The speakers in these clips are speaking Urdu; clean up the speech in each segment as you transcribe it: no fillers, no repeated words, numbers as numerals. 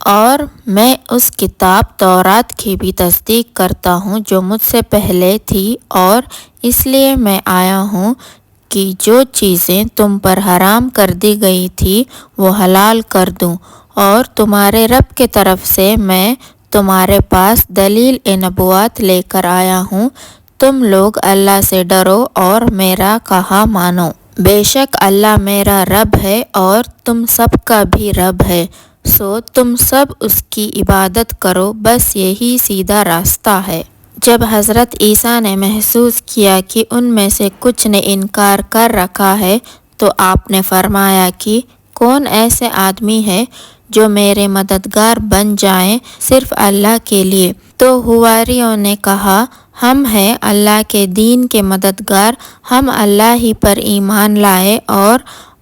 اور میں اس کتاب تورات کی بھی تصدیق کرتا ہوں جو مجھ سے پہلے تھی، اور اس لیے میں آیا ہوں کہ جو چیزیں تم پر حرام کر دی گئی تھی وہ حلال کر دوں، اور تمہارے رب کی طرف سے میں تمہارے پاس دلیل نبوت لے کر آیا ہوں۔ تم لوگ اللہ سے ڈرو اور میرا کہا مانو۔ بے شک اللہ میرا رب ہے اور تم سب کا بھی رب ہے، سو تم سب اس کی عبادت کرو، بس یہی سیدھا راستہ ہے۔ جب حضرت عیسیٰ نے محسوس کیا کہ ان میں سے کچھ نے انکار کر رکھا ہے تو آپ نے فرمایا کہ کون ایسے آدمی ہے جو میرے مددگار بن جائیں صرف اللہ کے لیے؟ تو حواریوں نے کہا، ہم ہیں اللہ کے دین کے مددگار، ہم اللہ ہی پر ایمان لائے اور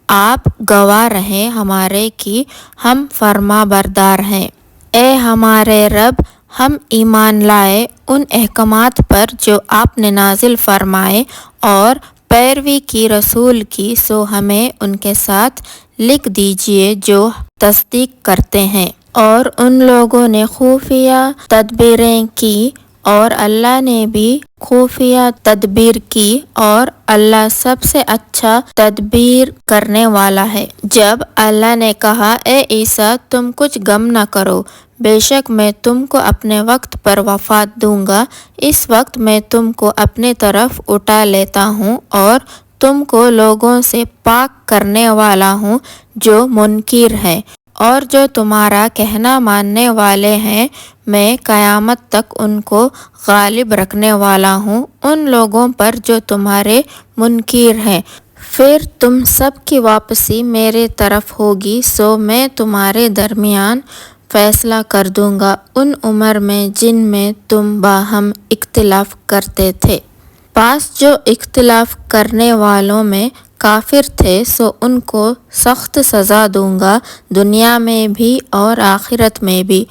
آپ گواہ رہیں ہمارے کہ ہم فرما بردار ہیں۔ اے ہمارے رب، ہم ایمان لائے ان احکامات پر جو آپ نے نازل فرمائے اور پیروی کی رسول کی، سو ہمیں ان کے ساتھ لکھ دیجئے جو تصدیق کرتے ہیں۔ اور ان لوگوں نے خفیہ تدبیریں کی اور اللہ نے بھی خفیہ تدبیر کی، اور اللہ سب سے اچھا تدبیر کرنے والا ہے۔ جب اللہ نے کہا، اے عیسیٰ تم کچھ غم نہ کرو، بے شک میں تم کو اپنے وقت پر وفات دوں گا، اس وقت میں تم کو اپنے طرف اٹھا لیتا ہوں اور تم کو لوگوں سے پاک کرنے والا ہوں جو منکر ہیں اور جو تمہارا کہنا ماننے والے ہیں، میں قیامت تک ان کو غالب رکھنے والا ہوں ان لوگوں پر جو تمہارے منکر ہیں۔ پھر تم سب کی واپسی میرے طرف ہوگی، سو میں تمہارے درمیان فیصلہ کر دوں گا ان امور میں جن میں تم باہم اختلاف کرتے تھے۔ پس جو اختلاف کرنے والوں میں کافر تھے سو ان کو سخت سزا دوں گا، دنیا میں بھی اور آخرت میں بھی،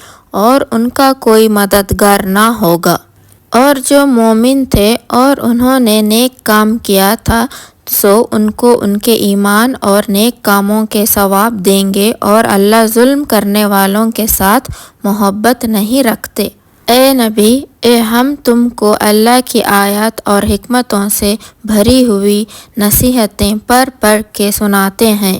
اور ان کا کوئی مددگار نہ ہوگا۔ اور جو مومن تھے اور انہوں نے نیک کام کیا تھا سو ان کو ان کے ایمان اور نیک کاموں کے ثواب دیں گے، اور اللہ ظلم کرنے والوں کے ساتھ محبت نہیں رکھتے۔ اے نبی، ہم تم کو اللہ کی آیات اور حکمتوں سے بھری ہوئی نصیحتیں پڑھ پڑھ کے سناتے ہیں۔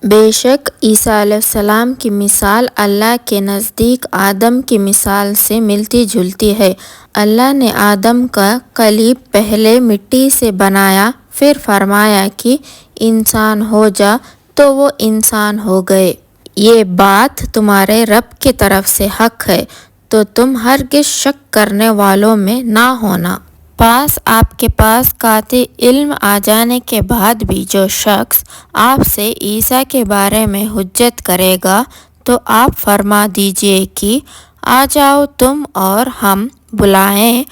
بے شک عیسیٰ علیہ السلام کی مثال اللہ کے نزدیک آدم کی مثال سے ملتی جلتی ہے۔ اللہ نے آدم کا قالب پہلے مٹی سے بنایا، پھر فرمایا کہ انسان ہو جا، تو وہ انسان ہو گئے۔ یہ بات تمہارے رب کی طرف سے حق ہے، تو تم ہرگز شک کرنے والوں میں نہ ہونا۔ پس آپ کے پاس قاطع علم آ جانے کے بعد بھی جو شخص آپ سے عیسیٰ کے بارے میں حجت کرے گا تو آپ فرما دیجئے کہ آ جاؤ تم اور ہم بلائیں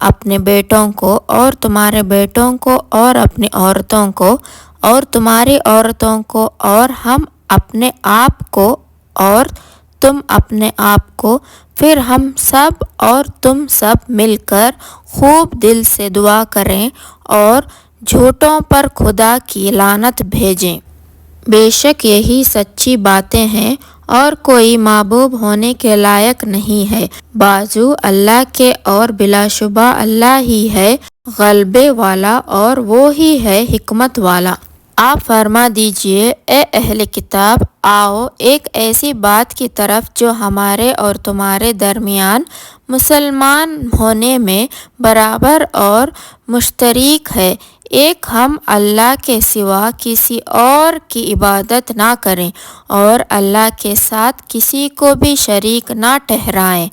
اپنے بیٹوں کو اور تمہارے بیٹوں کو اور اپنی عورتوں کو اور تمہاری عورتوں کو، اور ہم اپنے آپ کو اور تم اپنے آپ کو، پھر ہم سب اور تم سب مل کر خوب دل سے دعا کریں اور جھوٹوں پر خدا کی لعنت بھیجیں۔ بے شک یہی سچی باتیں ہیں اور کوئی معبود ہونے کے لائق نہیں ہے بازو اللہ کے، اور بلا شبہ اللہ ہی ہے غلبے والا اور وہی ہے حکمت والا۔ آپ فرما دیجئے، اے اہل کتاب، آؤ ایک ایسی بات کی طرف جو ہمارے اور تمہارے درمیان مسلمان ہونے میں برابر اور مشترک ہے، ایک ہم اللہ کے سوا کسی اور کی عبادت نہ کریں اور اللہ کے ساتھ کسی کو بھی شریک نہ ٹھہرائیں،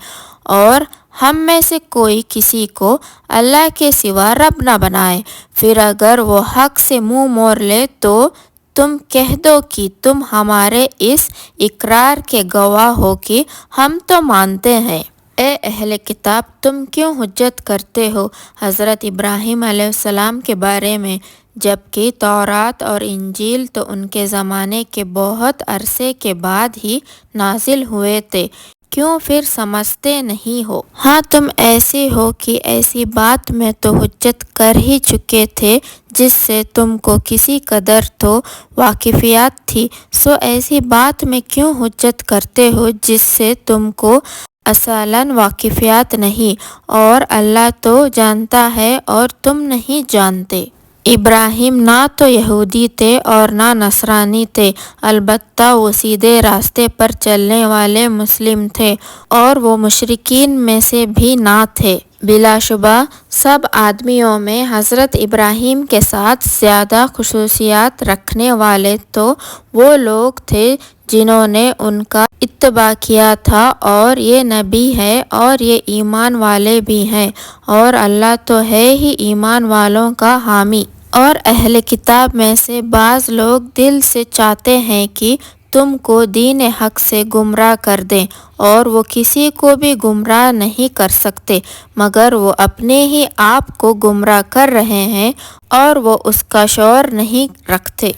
اور ہم میں سے کوئی کسی کو اللہ کے سوا رب نہ بنائے۔ پھر اگر وہ حق سے منہ موڑ لے تو تم کہہ دو کہ تم ہمارے اس اقرار کے گواہ ہو کہ ہم تو مانتے ہیں۔ اے اہل کتاب، تم کیوں حجت کرتے ہو حضرت ابراہیم علیہ السلام کے بارے میں، جبکہ تورات اور انجیل تو ان کے زمانے کے بہت عرصے کے بعد ہی نازل ہوئے تھے؟ کیوں پھر سمجھتے نہیں ہو؟ ہاں تم ایسے ہو کہ ایسی بات میں تو حجت کر ہی چکے تھے جس سے تم کو کسی قدر تو واقفیت تھی، سو ایسی بات میں کیوں حجت کرتے ہو جس سے تم کو اصلاً واقفیت نہیں، اور اللہ تو جانتا ہے اور تم نہیں جانتے۔ ابراہیم نہ تو یہودی تھے اور نہ نصرانی تھے، البتہ وہ سیدھے راستے پر چلنے والے مسلم تھے، اور وہ مشرکین میں سے بھی نہ تھے۔ بلا شبہ سب آدمیوں میں حضرت ابراہیم کے ساتھ زیادہ خصوصیات رکھنے والے تو وہ لوگ تھے جنہوں نے ان کا اتباع کیا تھا، اور یہ نبی ہے اور یہ ایمان والے بھی ہیں، اور اللہ تو ہے ہی ایمان والوں کا حامی۔ اور اہل کتاب میں سے بعض لوگ دل سے چاہتے ہیں کہ تم کو دین حق سے گمراہ کر دیں، اور وہ کسی کو بھی گمراہ نہیں کر سکتے مگر وہ اپنے ہی آپ کو گمراہ کر رہے ہیں، اور وہ اس کا شعور نہیں رکھتے۔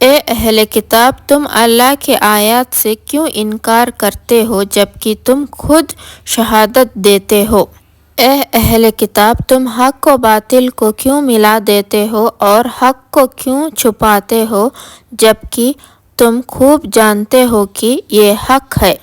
اے اہل کتاب، تم اللہ کے آیات سے کیوں انکار کرتے ہو جبکہ تم خود شہادت دیتے ہو؟ اے اہل کتاب، تم حق و باطل کو کیوں ملا دیتے ہو اور حق کو کیوں چھپاتے ہو جبکہ تم خوب جانتے ہو کہ یہ حق ہے؟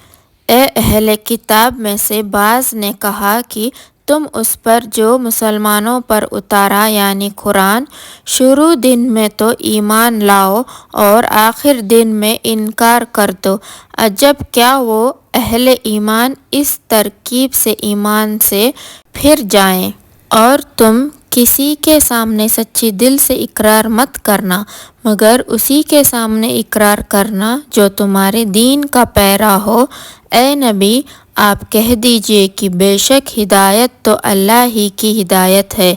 اے اہل کتاب میں سے بعض نے کہا کہ تم اس پر جو مسلمانوں پر اتارا یعنی قرآن، شروع دن میں تو ایمان لاؤ اور آخر دن میں انکار کر دو۔ عجب کیا وہ اہل ایمان اس ترکیب سے ایمان سے پھر جائیں۔ اور تم کسی کے سامنے سچی دل سے اقرار مت کرنا مگر اسی کے سامنے اقرار کرنا جو تمہارے دین کا پیرا ہو۔ اے نبی، آپ کہہ دیجئے کہ بے شک ہدایت تو اللہ ہی کی ہدایت ہے۔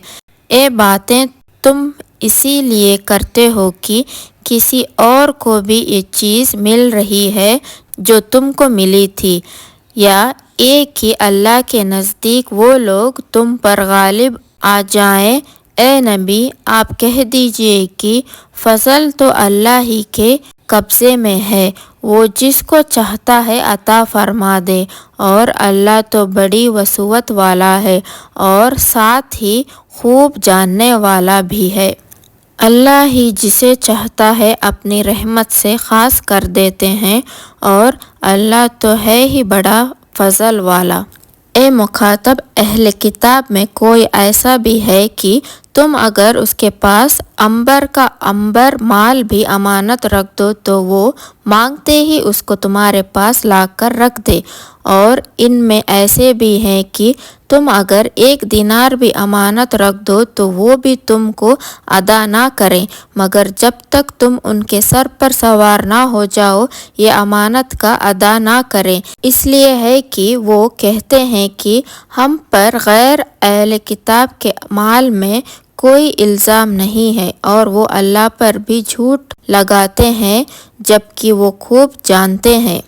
یہ باتیں تم اسی لیے کرتے ہو کہ کسی اور کو بھی یہ چیز مل رہی ہے جو تم کو ملی تھی، یا ایک کہ اللہ کے نزدیک وہ لوگ تم پر غالب آ جائیں۔ اے نبی، آپ کہہ دیجئے کہ فضل تو اللہ ہی کے قبضے میں ہے، وہ جس کو چاہتا ہے عطا فرما دے، اور اللہ تو بڑی وسعت والا ہے اور ساتھ ہی خوب جاننے والا بھی ہے۔ اللہ ہی جسے چاہتا ہے اپنی رحمت سے خاص کر دیتے ہیں، اور اللہ تو ہے ہی بڑا فضل والا۔ اے مخاطب، اہل کتاب میں کوئی ایسا بھی ہے کہ تم اگر اس کے پاس عنبر کا عنبر مال بھی امانت رکھ دو تو وہ مانگتے ہی اس کو تمہارے پاس لا کر رکھ دے، اور ان میں ایسے بھی ہیں کہ تم اگر 1 دینار بھی امانت رکھ دو تو وہ بھی تم کو ادا نہ کریں مگر جب تک تم ان کے سر پر سوار نہ ہو جاؤ یہ امانت کا ادا نہ کریں۔ اس لیے ہے کہ وہ کہتے ہیں کہ ہم پر غیر اہل کتاب کے مال میں کوئی الزام نہیں ہے، اور وہ اللہ پر بھی جھوٹ لگاتے ہیں جبکہ وہ خوب جانتے ہیں